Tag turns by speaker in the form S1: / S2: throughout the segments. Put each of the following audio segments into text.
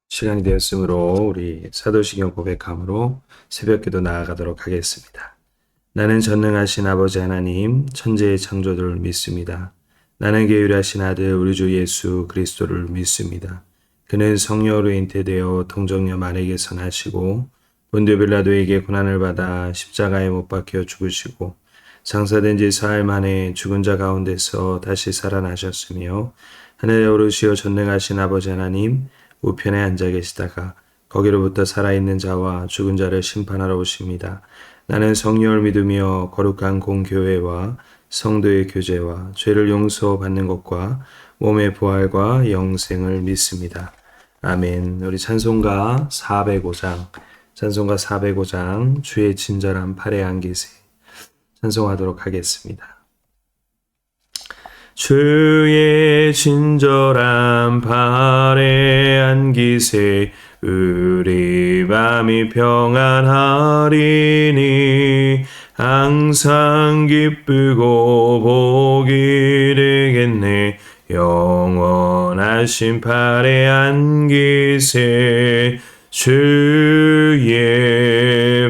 S1: 시간이 되었으므로 우리 사도시경 고백함으로 새벽기도 나아가도록 하겠습니다. 나는 전능하신 아버지 하나님, 천지의 창조주를 믿습니다. 나는 계율하신 아들 우리 주 예수 그리스도를 믿습니다. 그는 성령으로 잉태되어 동정녀 마리에게서 나시고 본디오 빌라도에게 고난을 받아 십자가에 못 박혀 죽으시고 장사된 지 사흘 만에 죽은 자 가운데서 다시 살아나셨으며 하늘에 오르시어 전능하신 아버지 하나님 우편에 앉아 계시다가 거기로부터 살아있는 자와 죽은 자를 심판하러 오십니다. 나는 성령을 믿으며 거룩한 공교회와 성도의 교제와 죄를 용서받는 것과 몸의 부활과 영생을 믿습니다. 아멘. 우리 찬송가 405장 주의 친절한 팔에 안기세 찬송하도록 하겠습니다. 주의 친절한 발에 안기세 우리 맘이 평안하리니 항상 기쁘고 복이 되겠네 영원하신 팔에 안기세 주의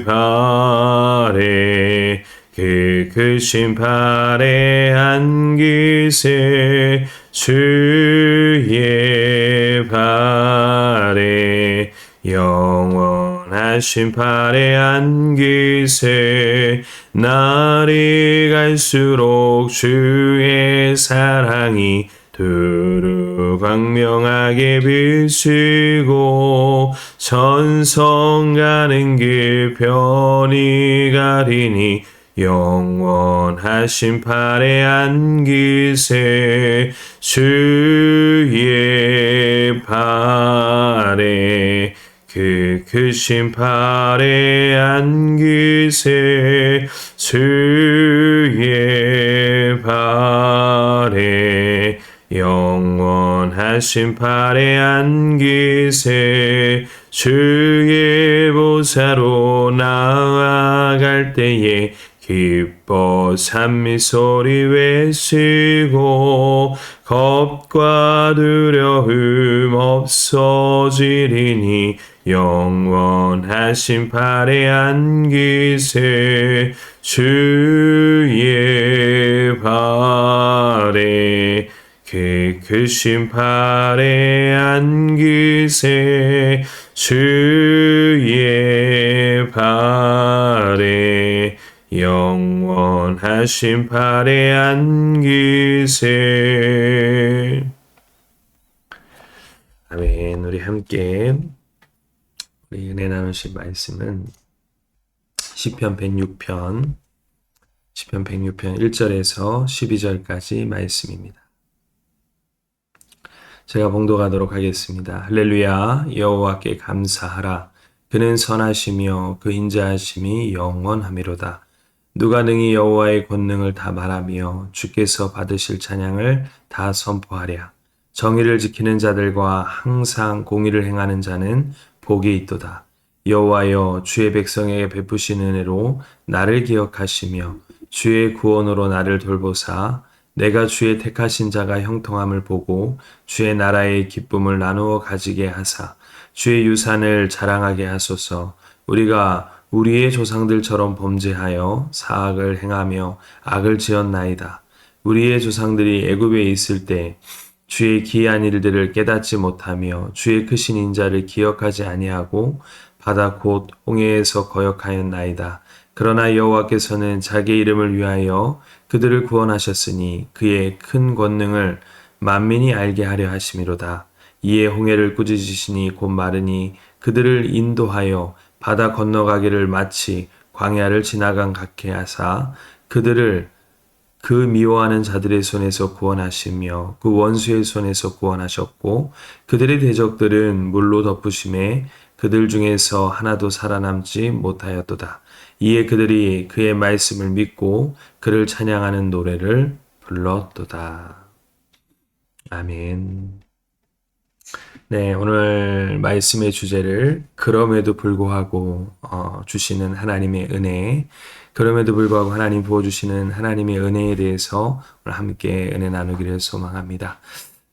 S1: 발에 크신 팔에 안기세 주의 발에 영원하신 팔에 안기세 날이 갈수록 주의 사랑이 두루 광명하게 비치고 천성 가는 길 편히 가리니 영원하신 팔에 안기세 주의 팔에 크신 팔에 안기세 주의 팔에 영원하신 팔에 안기세 주의 보사로 나아갈 때에 기뻐 찬미소리 외치고 겁과 두려움 없어지리니 영원하신 팔에 안기세 주의 팔에 크신 팔에 안기세 주의 팔에 영원하신 팔에 안기세 아멘. 우리 함께 우리 은혜 나누실 말씀은 시편 106편 1절에서 12절까지 말씀입니다. 제가 봉독하도록 하겠습니다. 할렐루야 여호와께 감사하라. 그는 선하시며 그 인자하심이 영원하미로다. 누가 능히 여호와의 권능을 다 말하며 주께서 받으실 찬양을 다 선포하랴. 정의를 지키는 자들과 항상 공의를 행하는 자는 복이 있도다. 여호와여 주의 백성에게 베푸신 은혜로 나를 기억하시며 주의 구원으로 나를 돌보사 내가 주의 택하신 자가 형통함을 보고 주의 나라의 기쁨을 나누어 가지게 하사 주의 유산을 자랑하게 하소서. 우리가 우리의 조상들처럼 범죄하여 사악을 행하며 악을 지었나이다. 우리의 조상들이 애굽에 있을 때 주의 기이한 일들을 깨닫지 못하며 주의 크신 인자를 기억하지 아니하고 바다 곧 홍해에서 거역하였나이다. 그러나 여호와께서는 자기 이름을 위하여 그들을 구원하셨으니 그의 큰 권능을 만민이 알게 하려 하심이로다. 이에 홍해를 꾸짖으시니 곧 마르니 그들을 인도하여 바다 건너가기를 마치 광야를 지나간 같게 하사 그들을 그 미워하는 자들의 손에서 구원하시며 그 원수의 손에서 구원하셨고 그들의 대적들은 물로 덮으심에 그들 중에서 하나도 살아남지 못하였도다. 이에 그들이 그의 말씀을 믿고 그를 찬양하는 노래를 불렀도다. 아멘. 네, 오늘 말씀의 주제를 그럼에도 불구하고 주시는 하나님의 은혜, 그럼에도 불구하고 하나님 부어주시는 하나님의 은혜에 대해서 오늘 함께 은혜 나누기를 소망합니다.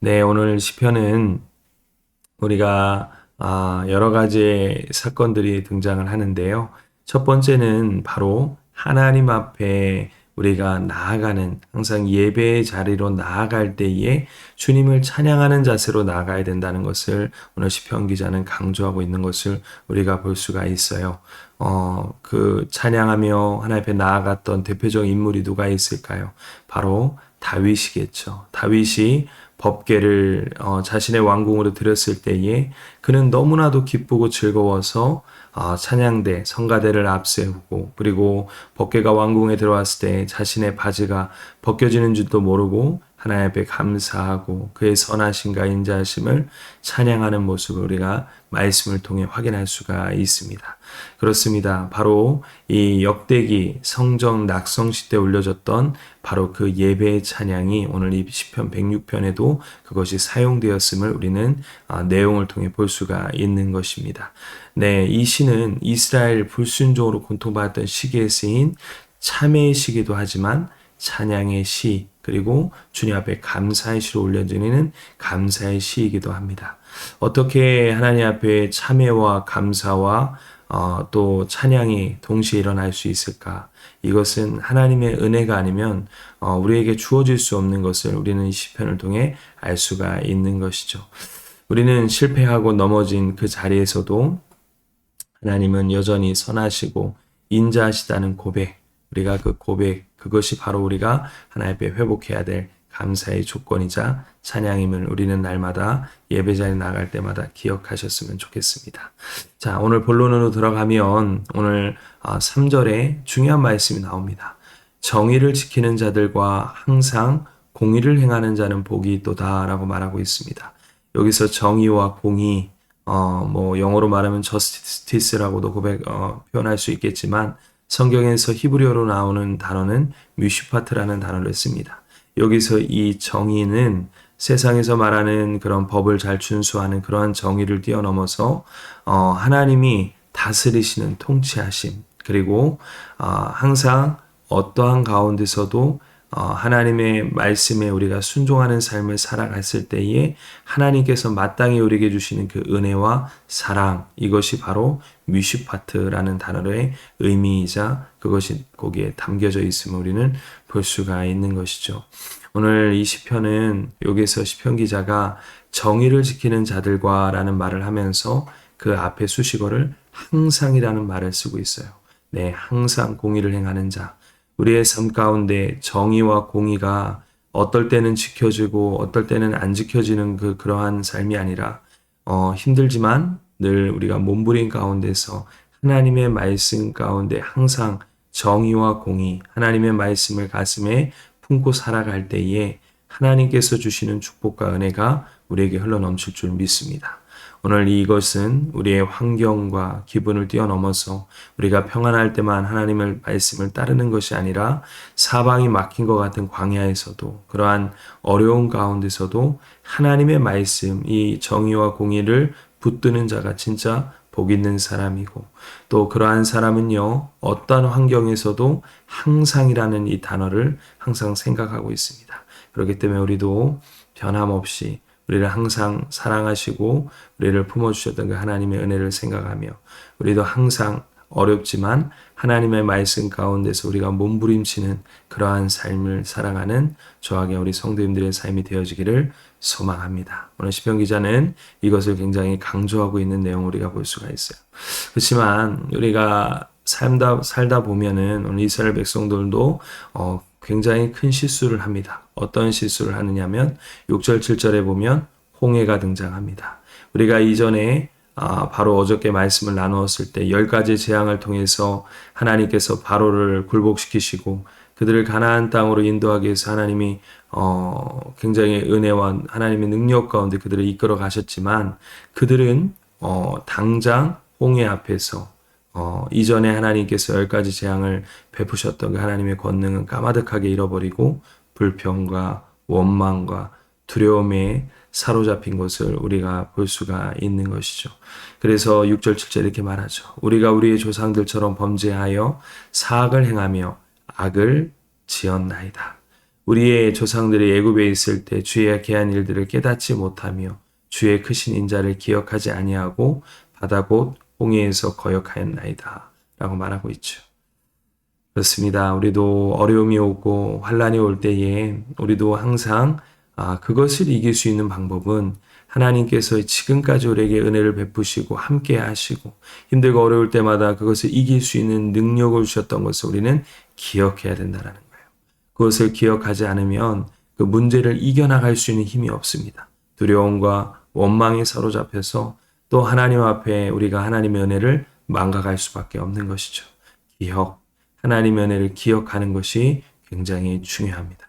S1: 네, 오늘 시편은 우리가 여러 가지의 사건들이 등장을 하는데요. 첫 번째는 바로 하나님 앞에 우리가 나아가는 항상 예배의 자리로 나아갈 때에 주님을 찬양하는 자세로 나아가야 된다는 것을 오늘 시편 기자는 강조하고 있는 것을 우리가 볼 수가 있어요. 그 찬양하며 하나님 앞에 나아갔던 대표적인 인물이 누가 있을까요? 바로 다윗이겠죠. 다윗이 법궤를 자신의 왕궁으로 들였을 때에 그는 너무나도 기쁘고 즐거워서 찬양대, 성가대를 앞세우고 그리고 법궤가 왕궁에 들어왔을 때 자신의 바지가 벗겨지는 줄도 모르고 하나님 앞에 감사하고 그의 선하심과 인자하심을 찬양하는 모습을 우리가 말씀을 통해 확인할 수가 있습니다. 그렇습니다. 바로 이 역대기 성전 낙성시 때 올려졌던 바로 그 예배의 찬양이 오늘 이 시편 106편에도 그것이 사용되었음을 우리는 내용을 통해 볼 수가 있는 것입니다. 네, 이 시는 이스라엘 불순종으로 고통받았던 시기에 쓰인 참회의 시기도 하지만 찬양의 시 그리고 주님 앞에 감사의 시로 올려드리는 감사의 시이기도 합니다. 어떻게 하나님 앞에 참회와 감사와 또 찬양이 동시에 일어날 수 있을까? 이것은 하나님의 은혜가 아니면 우리에게 주어질 수 없는 것을 우리는 이 시편을 통해 알 수가 있는 것이죠. 우리는 실패하고 넘어진 그 자리에서도 하나님은 여전히 선하시고 인자하시다는 고백, 우리가 그 고백, 그것이 바로 우리가 하나님 앞에 회복해야 될 감사의 조건이자 찬양임을 우리는 날마다 예배자에 나갈 때마다 기억하셨으면 좋겠습니다. 자, 오늘 본론으로 들어가면 오늘 3절에 중요한 말씀이 나옵니다. 정의를 지키는 자들과 항상 공의를 행하는 자는 복이 있도다라고 말하고 있습니다. 여기서 정의와 공의, 영어로 말하면 justice라고도 표현할 수 있겠지만 성경에서 히브리어로 나오는 단어는 뮤시파트라는 단어를 씁니다. 여기서 이 정의는 세상에서 말하는 그런 법을 잘 준수하는 그러한 정의를 뛰어넘어서 하나님이 다스리시는 통치하심 그리고 항상 어떠한 가운데서도 하나님의 말씀에 우리가 순종하는 삶을 살아갔을 때에 하나님께서 마땅히 우리에게 주시는 그 은혜와 사랑 이것이 바로 뮤시파트라는 단어의 의미이자 그것이 거기에 담겨져 있음을 우리는 볼 수가 있는 것이죠. 오늘 이 시편은 여기서 시편 기자가 정의를 지키는 자들과 라는 말을 하면서 그 앞에 수식어를 항상이라는 말을 쓰고 있어요. 네, 항상 공의를 행하는 자. 우리의 삶 가운데 정의와 공의가 어떨 때는 지켜지고 어떨 때는 안 지켜지는 그러한 삶이 아니라 힘들지만 늘 우리가 몸부림 가운데서 하나님의 말씀 가운데 항상 정의와 공의, 하나님의 말씀을 가슴에 품고 살아갈 때에 하나님께서 주시는 축복과 은혜가 우리에게 흘러넘칠 줄 믿습니다. 오늘 이것은 우리의 환경과 기분을 뛰어넘어서 우리가 평안할 때만 하나님의 말씀을 따르는 것이 아니라 사방이 막힌 것 같은 광야에서도 그러한 어려운 가운데서도 하나님의 말씀, 이 정의와 공의를 붙드는 자가 진짜 복 있는 사람이고 또 그러한 사람은요 어떠한 환경에서도 항상이라는 이 단어를 항상 생각하고 있습니다. 그렇기 때문에 우리도 변함없이 우리를 항상 사랑하시고 우리를 품어주셨던 그 하나님의 은혜를 생각하며 우리도 항상 어렵지만 하나님의 말씀 가운데서 우리가 몸부림치는 그러한 삶을 살아가는 저하게 우리 성도님들의 삶이 되어지기를 소망합니다. 오늘 시편 기자는 이것을 굉장히 강조하고 있는 내용을 우리가 볼 수가 있어요. 그렇지만 우리가 살다 보면은 오늘 이스라엘 백성들도 굉장히 큰 실수를 합니다. 어떤 실수를 하느냐면 6절 7절에 보면 홍해가 등장합니다. 우리가 이전에 바로 어저께 말씀을 나누었을 때 10가지 재앙을 통해서 하나님께서 바로를 굴복시키시고 그들을 가나안 땅으로 인도하기 위해서 하나님이 굉장히 은혜와 하나님의 능력 가운데 그들을 이끌어 가셨지만 그들은 당장 홍해 앞에서 이전에 하나님께서 10가지 재앙을 베푸셨던 그 하나님의 권능은 까마득하게 잃어버리고 불평과 원망과 두려움에 사로잡힌 것을 우리가 볼 수가 있는 것이죠. 그래서 6절 7절 이렇게 말하죠. 우리가 우리의 조상들처럼 범죄하여 사악을 행하며 악을 지었나이다. 우리의 조상들이 애굽에 있을 때 주의 계한 일들을 깨닫지 못하며 주의 크신 인자를 기억하지 아니하고 바다 곧 홍해에서 거역하였나이다 라고 말하고 있죠. 그렇습니다. 우리도 어려움이 오고 환란이 올 때에 우리도 항상 그것을 이길 수 있는 방법은 하나님께서 지금까지 우리에게 은혜를 베푸시고 함께 하시고 힘들고 어려울 때마다 그것을 이길 수 있는 능력을 주셨던 것을 우리는 기억해야 된다는 거예요. 그것을 기억하지 않으면 그 문제를 이겨나갈 수 있는 힘이 없습니다. 두려움과 원망에 사로잡혀서 또 하나님 앞에 우리가 하나님의 은혜를 망각할 수밖에 없는 것이죠. 하나님의 은혜를 기억하는 것이 굉장히 중요합니다.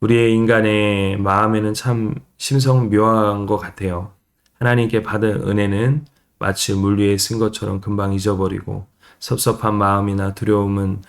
S1: 우리의 인간의 마음에는 참 심성묘한 것 같아요. 하나님께 받은 은혜는 마치 물 위에 쓴 것처럼 금방 잊어버리고 섭섭한 마음이나 두려움은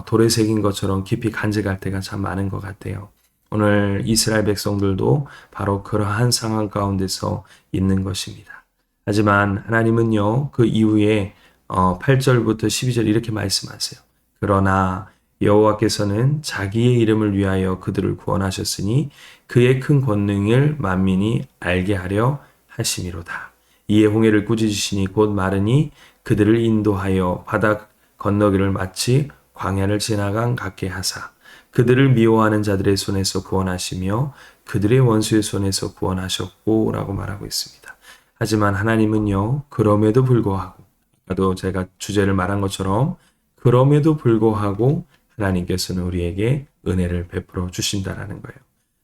S1: 돌에 새긴 것처럼 깊이 간직할 때가 참 많은 것 같아요. 오늘 이스라엘 백성들도 바로 그러한 상황 가운데서 있는 것입니다. 하지만 하나님은요, 그 이후에 8절부터 12절 이렇게 말씀하세요. 그러나 여호와께서는 자기의 이름을 위하여 그들을 구원하셨으니 그의 큰 권능을 만민이 알게 하려 하심이로다. 이에 홍해를 꾸짖으시니 곧 마르니 그들을 인도하여 바다 건너기를 마치 광야를 지나간 같게 하사 그들을 미워하는 자들의 손에서 구원하시며 그들의 원수의 손에서 구원하셨고 라고 말하고 있습니다. 하지만 하나님은요, 그럼에도 불구하고 아까도 제가 주제를 말한 것처럼 그럼에도 불구하고 하나님께서는 우리에게 은혜를 베풀어 주신다라는 거예요.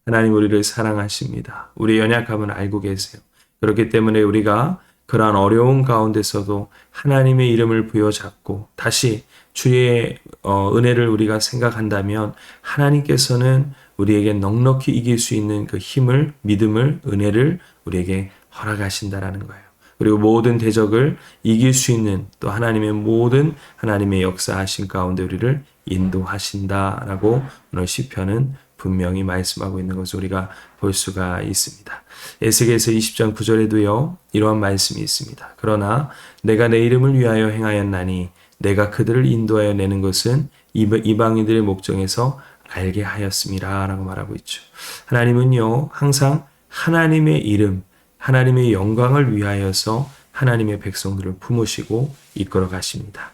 S1: 하나님 우리를 사랑하십니다. 우리의 연약함을 알고 계세요. 그렇기 때문에 우리가 그러한 어려운 가운데서도 하나님의 이름을 부여잡고 다시 주의 은혜를 우리가 생각한다면 하나님께서는 우리에게 넉넉히 이길 수 있는 그 힘을, 믿음을, 은혜를 우리에게 허락하신다라는 거예요. 그리고 모든 대적을 이길 수 있는 또 하나님의 모든 하나님의 역사하신 가운데 우리를 인도하신다라고 오늘 시편은 분명히 말씀하고 있는 것을 우리가 볼 수가 있습니다. 에스겔서 20장 9절에도요. 이러한 말씀이 있습니다. 그러나 내가 내 이름을 위하여 행하였나니 내가 그들을 인도하여 내는 것은 이방인들의 목정에서 알게 하였음이라 라고 말하고 있죠. 하나님은요. 항상 하나님의 이름, 하나님의 영광을 위하여서 하나님의 백성들을 품으시고 이끌어 가십니다.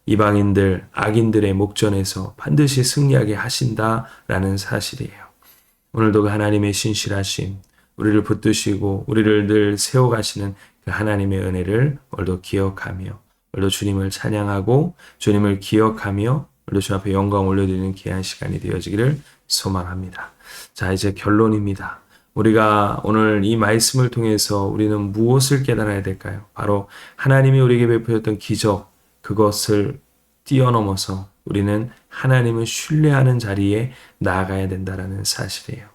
S1: 이방인들, 악인들의 목전에서 반드시 승리하게 하신다라는 사실이에요. 오늘도 그 하나님의 신실하심, 우리를 붙드시고 우리를 늘 세워가시는 그 하나님의 은혜를 오늘도 기억하며 오늘도 주님을 찬양하고 주님을 기억하며 오늘도 주 앞에 영광 올려드리는 귀한 시간이 되어지기를 소망합니다. 자, 이제 결론입니다. 우리가 오늘 이 말씀을 통해서 우리는 무엇을 깨달아야 될까요? 바로 하나님이 우리에게 베푸셨던 기적, 그것을 뛰어넘어서 우리는 하나님을 신뢰하는 자리에 나아가야 된다는 사실이에요.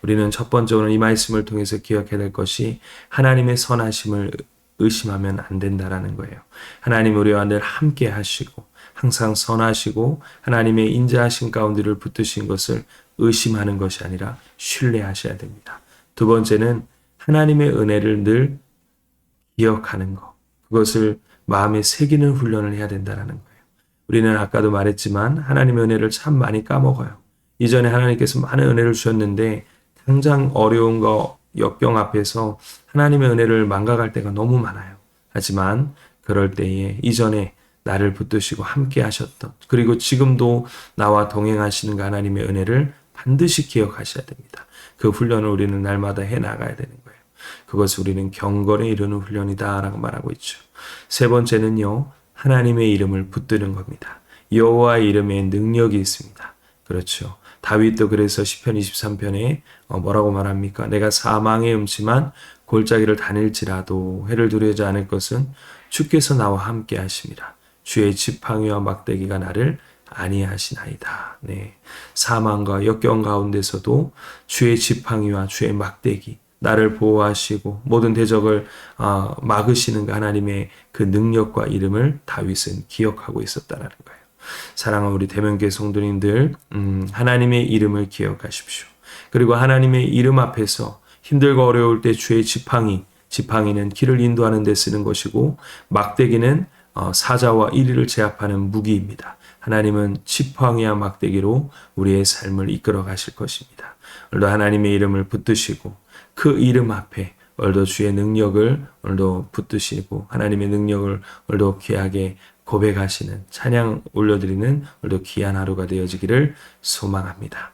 S1: 우리는 첫 번째로는 이 말씀을 통해서 기억해야 될 것이 하나님의 선하심을 의심하면 안 된다라는 거예요. 하나님 우리와 늘 함께 하시고 항상 선하시고 하나님의 인자하신 가운데를 붙드신 것을 의심하는 것이 아니라 신뢰하셔야 됩니다. 두 번째는 하나님의 은혜를 늘 기억하는 것, 그것을 마음에 새기는 훈련을 해야 된다는 거예요. 우리는 아까도 말했지만 하나님의 은혜를 참 많이 까먹어요. 이전에 하나님께서 많은 은혜를 주셨는데 당장 어려움과 역병 앞에서 하나님의 은혜를 망각할 때가 너무 많아요. 하지만 그럴 때에 이전에 나를 붙드시고 함께 하셨던 그리고 지금도 나와 동행하시는 그 하나님의 은혜를 반드시 기억하셔야 됩니다. 그 훈련을 우리는 날마다 해나가야 되는 거예요. 그것을 우리는 경건에 이르는 훈련이다라고 말하고 있죠. 세 번째는요. 하나님의 이름을 붙드는 겁니다. 여호와의 이름에 능력이 있습니다. 그렇죠. 다윗도 그래서 시편 23편에 뭐라고 말합니까? 내가 사망의 음침한 골짜기를 다닐지라도 해를 두려워하지 않을 것은 주께서 나와 함께 하심이라. 주의 지팡이와 막대기가 나를 아니하시나이다. 네. 사망과 역경 가운데서도 주의 지팡이와 주의 막대기 나를 보호하시고 모든 대적을 막으시는 그 하나님의 그 능력과 이름을 다윗은 기억하고 있었다는 거예요. 사랑하는 우리 대면교회 성도님들, 하나님의 이름을 기억하십시오. 그리고 하나님의 이름 앞에서 힘들고 어려울 때 주의 지팡이는 길을 인도하는 데 쓰는 것이고 막대기는 사자와 이리를 제압하는 무기입니다. 하나님은 지팡이와 막대기로 우리의 삶을 이끌어 가실 것입니다. 오늘도 하나님의 이름을 붙드시고 그 이름 앞에 오늘도 주의 능력을 오늘도 붙드시고 하나님의 능력을 오늘도 귀하게 고백하시는 찬양 올려드리는 오늘도 귀한 하루가 되어지기를 소망합니다.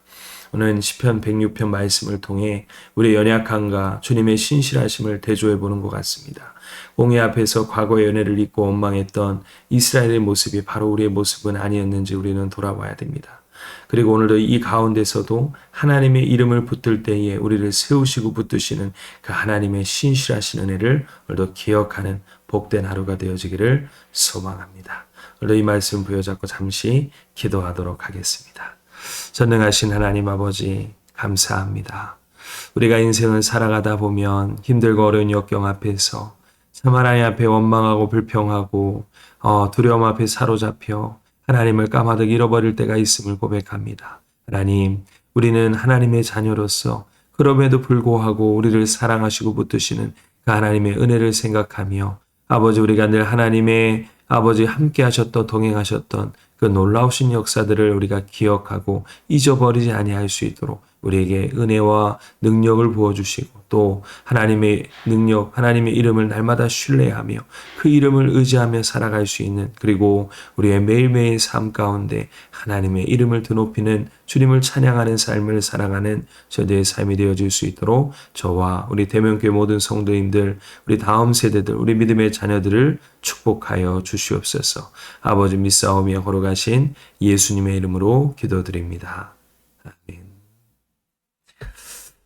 S1: 오늘 시편 106편 말씀을 통해 우리의 연약함과 주님의 신실하심을 대조해 보는 것 같습니다. 공의 앞에서 과거의 연애를 잊고 원망했던 이스라엘의 모습이 바로 우리의 모습은 아니었는지 우리는 돌아봐야 됩니다. 그리고 오늘도 이 가운데서도 하나님의 이름을 붙들 때에 우리를 세우시고 붙드시는 그 하나님의 신실하신 은혜를 오늘도 기억하는 복된 하루가 되어지기를 소망합니다. 오늘도 이 말씀 부여잡고 잠시 기도하도록 하겠습니다. 전능하신 하나님 아버지 감사합니다. 우리가 인생을 살아가다 보면 힘들고 어려운 역경 앞에서 참 하나님 앞에 원망하고 불평하고 두려움 앞에 사로잡혀 하나님을 까마득 잃어버릴 때가 있음을 고백합니다. 하나님, 우리는 하나님의 자녀로서 그럼에도 불구하고 우리를 사랑하시고 붙드시는 그 하나님의 은혜를 생각하며 아버지 우리가 늘 하나님의 아버지 함께 하셨던 동행하셨던 그 놀라우신 역사들을 우리가 기억하고 잊어버리지 아니할 수 있도록 우리에게 은혜와 능력을 부어주시고 또 하나님의 능력, 하나님의 이름을 날마다 신뢰하며 그 이름을 의지하며 살아갈 수 있는 그리고 우리의 매일매일 삶 가운데 하나님의 이름을 드높이는 주님을 찬양하는 삶을 살아가는 저희의 삶이 되어질 수 있도록 저와 우리 대명교회 모든 성도님들, 우리 다음 세대들, 우리 믿음의 자녀들을 축복하여 주시옵소서. 아버지 믿사오며 걸어가신 예수님의 이름으로 기도드립니다. 아멘.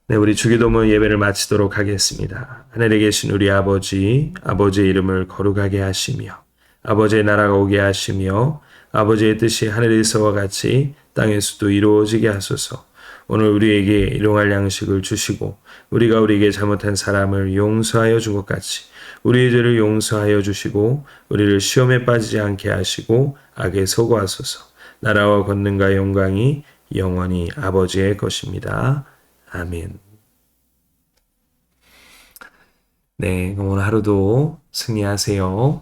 S1: 네, 우리 주기도문 예배를 마치도록 하겠습니다. 하늘에 계신 우리 아버지, 아버지의 이름을 거룩하게 하시며 아버지의 나라가 오게 하시며 아버지의 뜻이 하늘에서와 같이 땅에서도 이루어지게 하소서. 오늘 우리에게 일용할 양식을 주시고 우리가 우리에게 잘못한 사람을 용서하여 준 것 같이 우리의 죄를 용서하여 주시고 우리를 시험에 빠지지 않게 하시고 악에 소거하소서. 나라와 권능과 영광이 영원히 아버지의 것입니다. 아멘. 네, 오늘 하루도 승리하세요.